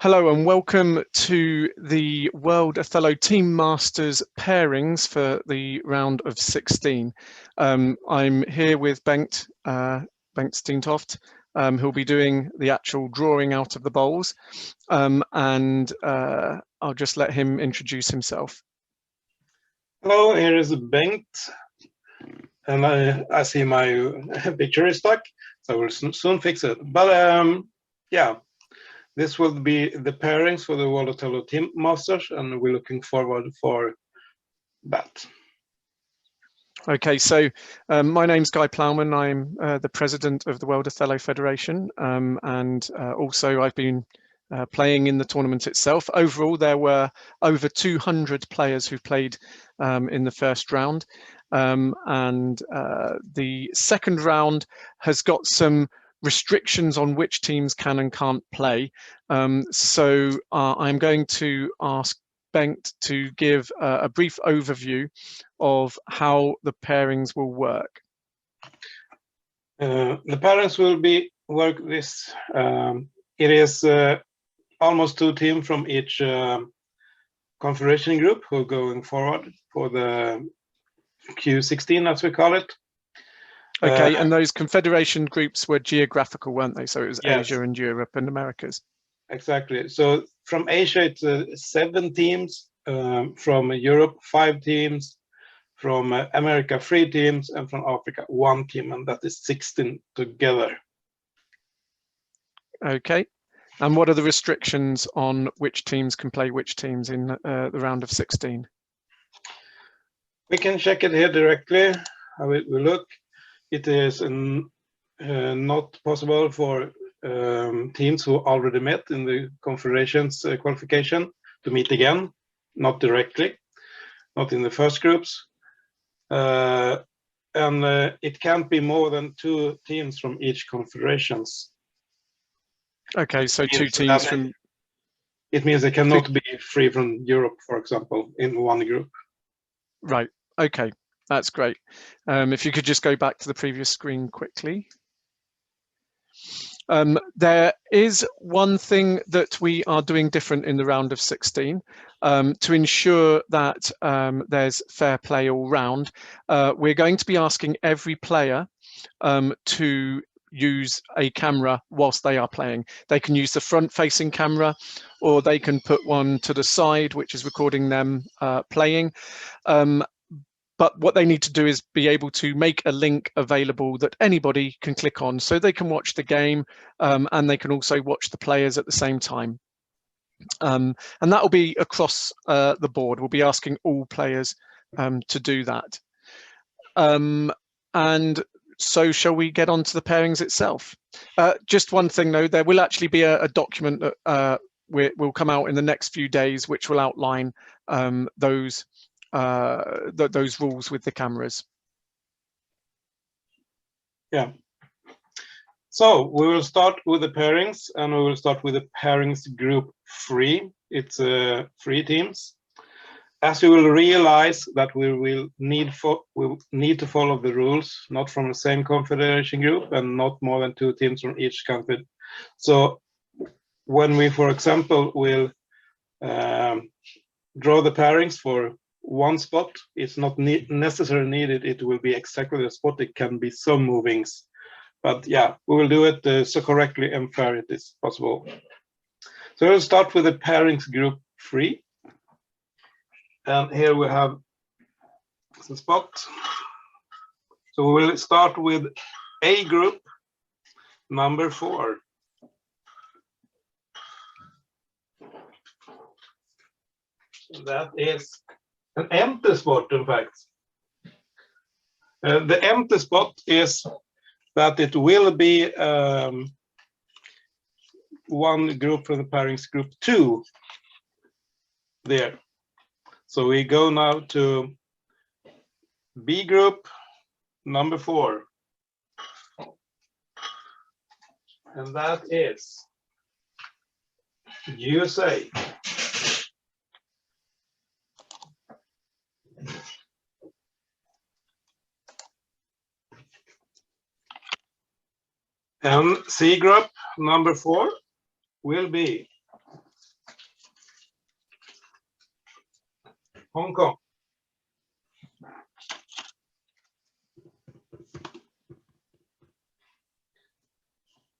Hello and welcome to the World Othello Team Masters pairings for the round of 16. I'm here with Benkt Steentoft, who'll be doing the actual drawing out of the bowls, and I'll just let him introduce himself. Hello, here is Bengt, and I see my picture is stuck, so we'll soon fix it. But yeah. This will be the pairings for the World Othello Team Masters, and we're looking forward for that. Okay, so my name's Guy Plowman. I'm the president of the World Othello Federation, and also I've been playing in the tournament itself. Overall, there were over 200 players who played in the first round, and the second round has got some restrictions on which teams can and can't play. So I'm going to ask Benkt to give a brief overview of how the pairings will work. The pairings will work this. It is almost 2 teams from each confederation group who are going forward for the Q16, as we call it. Okay, and those confederation groups were geographical, weren't they? So it was yes. Asia and Europe and Americas. Exactly. So from Asia, it's 7 teams. From Europe, 5 teams. From America, 3 teams. And from Africa, 1 team. And that is 16 together. Okay. And what are the restrictions on which teams can play which teams in the round of 16? We can check it here directly. How it will look. It is not possible for teams who already met in the confederations qualification to meet again, not directly, not in the first groups. And it can't be more than 2 teams from each confederations. Okay, so 2 teams from... It means they cannot be 3 from Europe, for example, in one group. Right, okay. That's great. If you could just go back to the previous screen quickly. There is one thing that we are doing different in the round of 16 to ensure that there's fair play all round. We're going to be asking every player to use a camera whilst they are playing. They can use the front-facing camera, or they can put one to the side, which is recording them playing. But what they need to do is be able to make a link available that anybody can click on, so they can watch the game and they can also watch the players at the same time. And that will be across the board. We'll be asking all players to do that. And so shall we get on to the pairings itself? Just one thing though, there will actually be a document that will come out in the next few days, which will outline those rules with the cameras. Yeah. So we will start with the pairings, and we will start with the pairings group 3. It's 3 teams. As you will realize that we will need to follow the rules, not from the same confederation group and not more than 2 teams from each confed. So when we, for example, will draw the pairings for one spot, it's not necessarily needed. It will be exactly the spot. It can be some movings, but yeah, we will do it so correctly and fair it is possible. So we'll start with the pairings group 3, and here we have the spot. So we will start with A group number 4. That is an empty spot, in fact. The empty spot is that it will be one group from the pairings group 2 there. So we go now to B group number 4. And that is USA. And C group number 4 will be Hong Kong.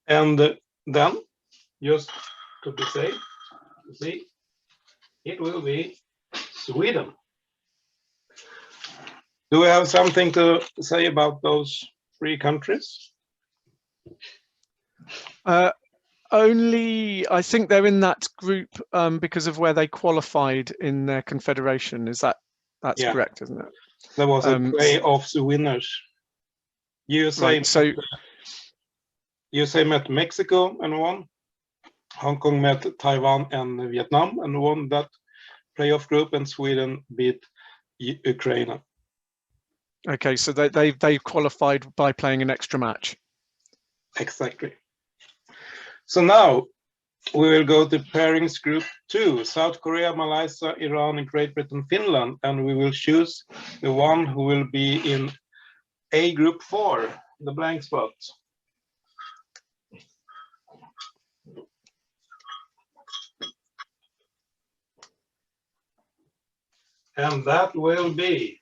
And then, just to be safe, see, it will be Sweden. Do we have something to say about those three countries? Only, I think they're in that group because of where they qualified in their confederation. That's correct, isn't it? There was a playoffs winners. USA, right, so USA met Mexico and won. Hong Kong met Taiwan and Vietnam and won that playoff group, and Sweden beat Ukraine. Okay, so they qualified by playing an extra match. Exactly. So now we will go to pairings group 2, South Korea, Malaysia, Iran, Great Britain, Finland, and we will choose the one who will be in A group 4, the blank spot. And that will be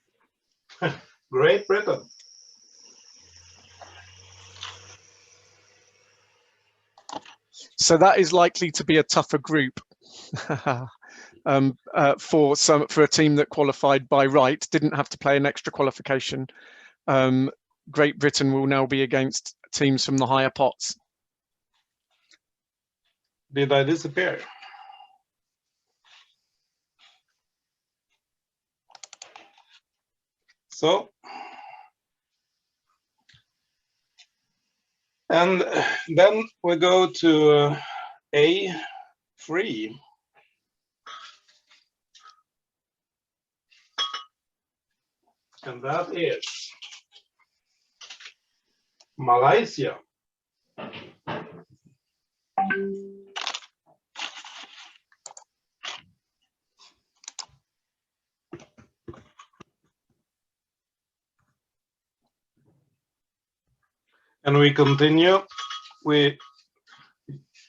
Great Britain. So that is likely to be a tougher group for a team that qualified by right, didn't have to play an extra qualification. Great Britain will now be against teams from the higher pots. Did I disappear? So, and then we go to A3. And that is Malaysia. And we continue with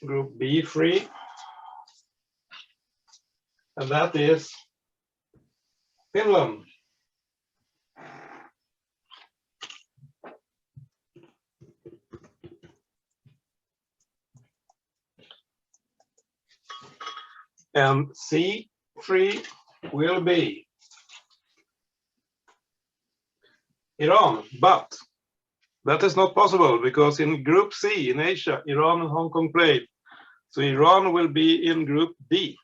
group B3. And that is Finland. And C3 will be Iran, but that is not possible because in Group C in Asia, Iran and Hong Kong played. So Iran will be in Group D.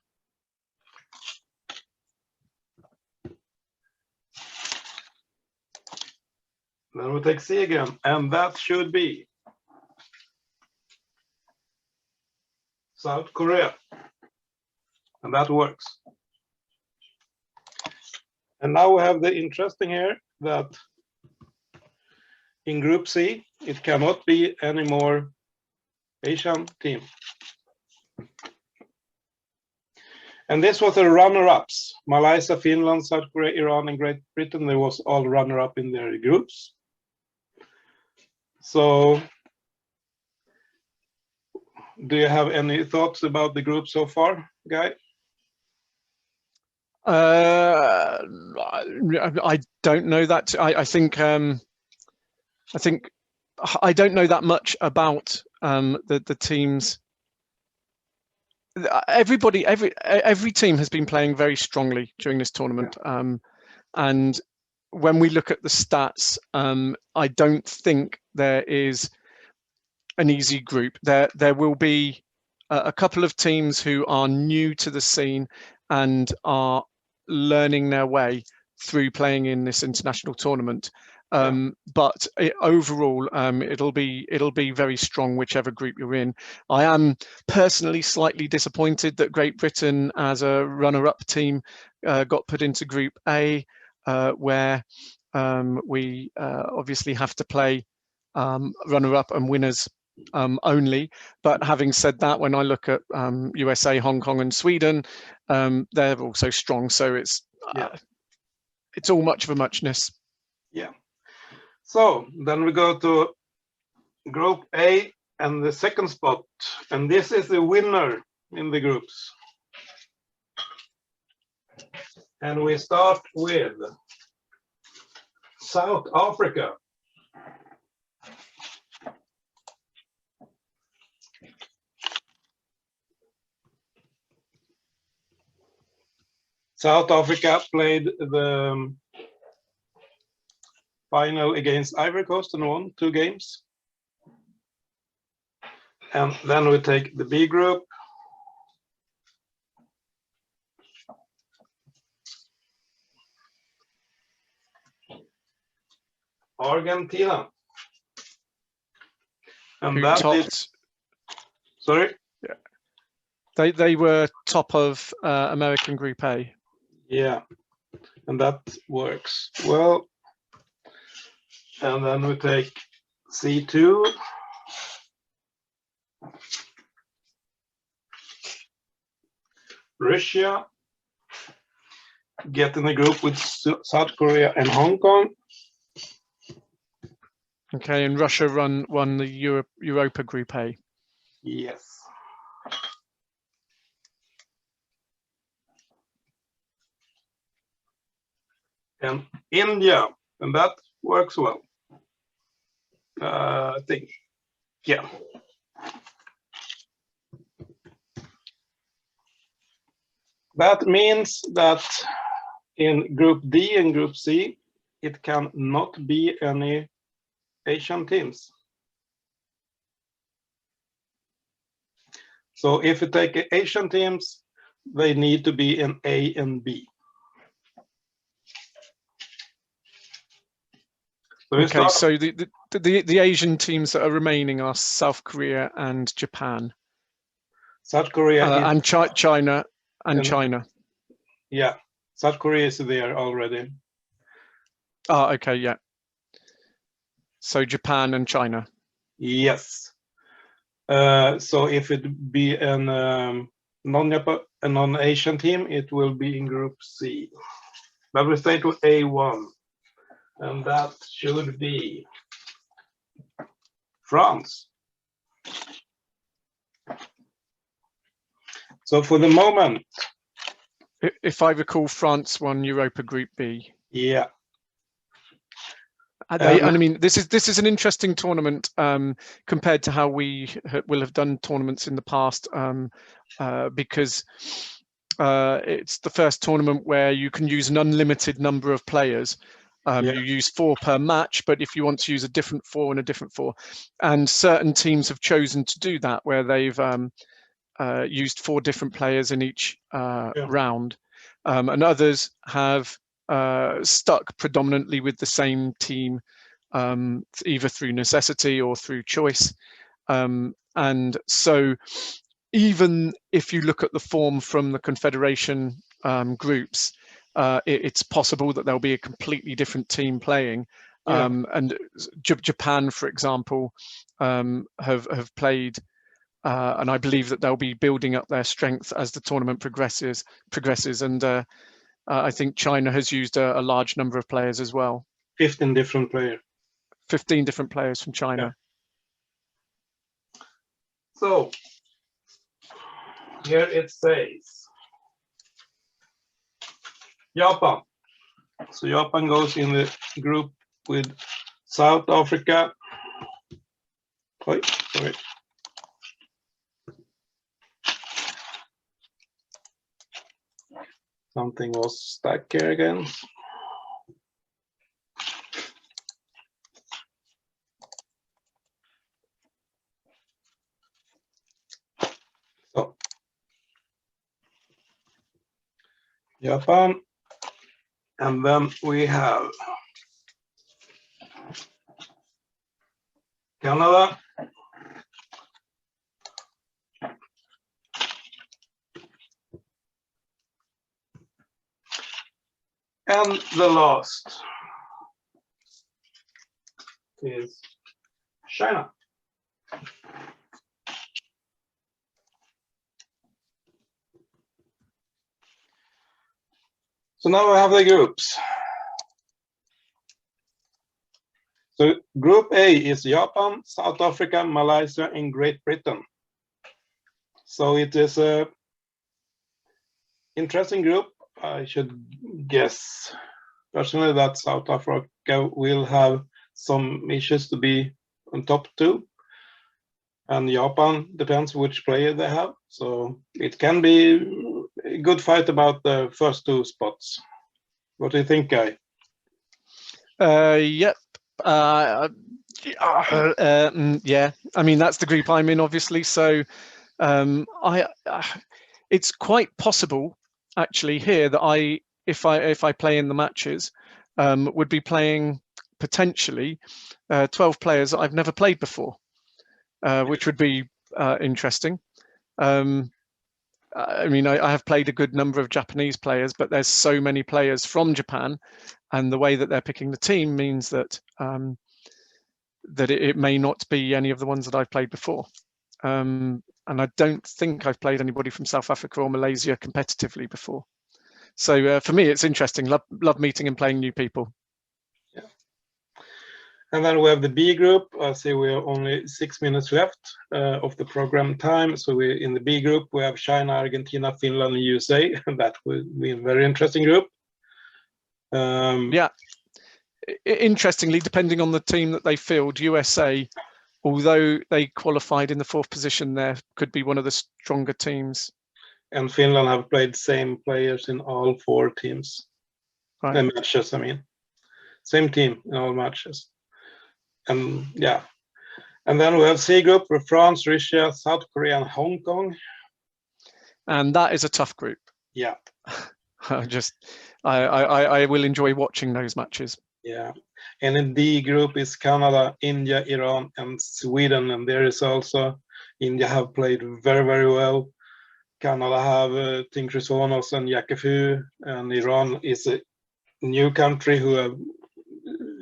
Then we take C again, and that should be South Korea. And that works. And now we have the interesting here that in Group C, it cannot be any more Asian team. And this was the runner-ups. Malaysia, Finland, South Korea, Iran, and Great Britain, they was all runner-up in their groups. So, do you have any thoughts about the group so far, Guy? I don't know that. I think I don't know that much about the teams. Every team has been playing very strongly during this tournament, and when we look at the stats, I don't think there is an easy group. There will be a couple of teams who are new to the scene and are learning their way through playing in this international tournament. But overall, it'll be very strong whichever group you're in. I am personally slightly disappointed that Great Britain, as a runner-up team, got put into Group A, where we obviously have to play runner-up and winners only. But having said that, when I look at USA, Hong Kong, and Sweden, they're also strong. So it's all much of a muchness. Yeah. So then we go to Group A and the second spot, and this is the winner in the groups. And we start with South Africa. South Africa played the final against Ivory Coast and won 2 games. And then we take the B group. Argentina. And who that topped? is, sorry? Yeah. They were top of American Group A. Yeah, and that works well. And then we take C2. Russia. Get in the group with South Korea and Hong Kong. Okay, and Russia won the Europa Group A. Yes. And India, and that works well. I think, yeah. That means that in Group D and Group C, it can not be any Asian teams. So if you take Asian teams, they need to be in A and B. So okay, so the Asian teams that are remaining are South Korea and Japan. South Korea and China and China. Yeah, South Korea is there already. Ah, okay, yeah. So Japan and China. Yes. So if it be a non-Asian team, it will be in Group C. But we stay to A1, and that should be France. So for the moment, if I recall, France won Europa Group B. Yeah. And I mean, this is an interesting tournament compared to how we will have done tournaments in the past, because it's the first tournament where you can use an unlimited number of players. You use 4 per match, but if you want to use a different 4 and a different 4, and certain teams have chosen to do that, where they've used 4 different players in each round, and others have stuck predominantly with the same team, either through necessity or through choice. And so even if you look at the form from the Confederation groups, it's possible that there'll be a completely different team playing. And Japan, for example, have played, and I believe that they'll be building up their strength as the tournament progresses. And I think China has used a large number of players as well. 15 different players. 15 different players from China. Yeah. So here it says Japan. So Japan goes in the group with South Africa. Oh, sorry. Something was stuck here again. So Japan, and then we have Canada, and the last is China. So now we have the groups. So Group A is Japan, South Africa, Malaysia, and Great Britain. So it is a interesting group. I should guess personally that South Africa will have some issues to be on top 2. And Japan depends which player they have. So it can be a good fight about the first 2 spots. What do you think, Guy? Yep. Yeah. I mean, that's the group I'm in, obviously. So it's quite possible, actually, here that if I play in the matches, would be playing potentially 12 players that I've never played before. Which would be interesting. I mean, I have played a good number of Japanese players, but there's so many players from Japan, and the way that they're picking the team means that that it may not be any of the ones that I've played before. And I don't think I've played anybody from South Africa or Malaysia competitively before. So for me, it's interesting. Love meeting and playing new people. And then we have the B group. I see we have only 6 minutes left of the program time. So we're in the B group. We have China, Argentina, Finland, and USA. That will be a very interesting group. Yeah. Interestingly, depending on the team that they field, USA, although they qualified in the 4th position, there could be one of the stronger teams. And Finland have played same players in all 4 teams. Right. Matches, I mean. Same team in all matches. And yeah, and then we have C group with France, Russia, South Korea, and Hong Kong. And that is a tough group. Yeah. I will enjoy watching those matches. Yeah. And in D group is Canada, India, Iran, and Sweden. And there is also India have played very, very well. Canada have Tinkrisonos and Yakefu, and Iran is a new country who have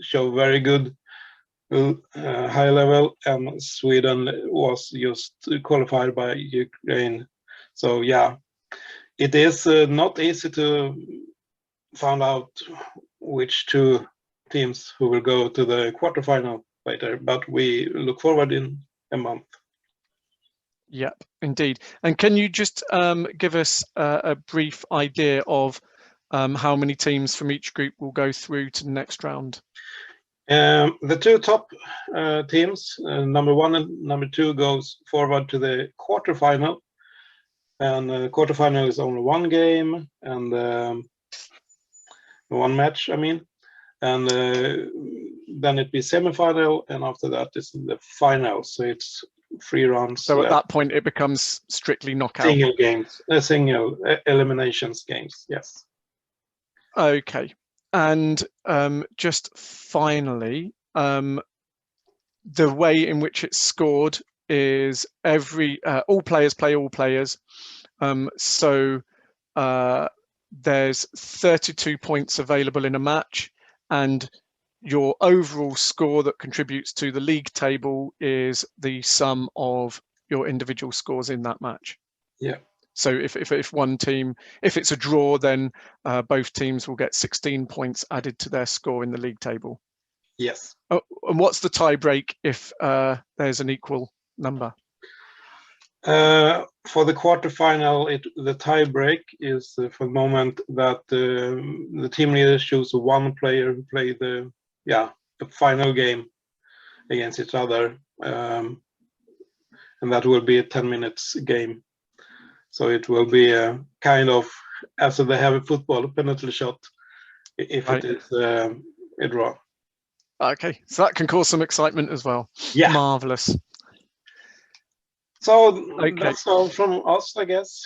shown very good high level, and Sweden was just qualified by Ukraine. So yeah, it is not easy to find out which 2 teams who will go to the quarterfinal later, but we look forward in a month. Yep, indeed. And can you just give us a brief idea of how many teams from each group will go through to the next round? The 2 top teams, number 1 and number 2, goes forward to the quarterfinal. And the quarterfinal is only 1 game and 1 match, I mean. And then it be semifinal, and after that is the final. So it's 3 rounds. So at that point, it becomes strictly knockout. Single games, single eliminations games, yes. Okay. And just finally, the way in which it's scored is all players play all players. So there's 32 points available in a match, and your overall score that contributes to the league table is the sum of your individual scores in that match. Yeah. So if one team, if it's a draw, then both teams will get 16 points added to their score in the league table. Yes. Oh, and what's the tie break if there's an equal number? For the quarterfinal, the tie break is for the moment that the team leaders choose 1 player who play the final game against each other, and that will be a 10 minutes game. So it will be a kind of, as they have a football penalty shot, if it is a draw. Okay, so that can cause some excitement as well. Yeah. Marvelous. So that's all from us, I guess.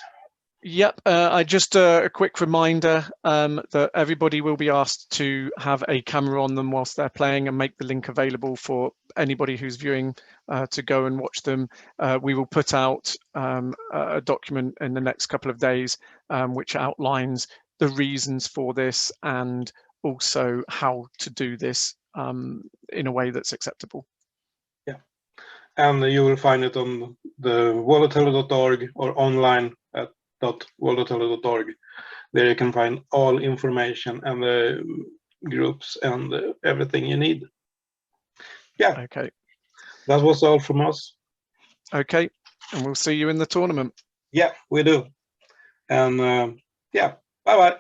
Yep. Just a quick reminder that everybody will be asked to have a camera on them whilst they're playing, and make the link available for anybody who's viewing to go and watch them. We will put out a document in the next couple of days which outlines the reasons for this and also how to do this in a way that's acceptable. Yeah, and you will find it on the WOThello.org or online at .WOThello.org. There you can find all information and the groups and everything you need. Yeah. Okay. That was all from us. Okay, and we'll see you in the tournament. Yeah, we do. And yeah, bye-bye.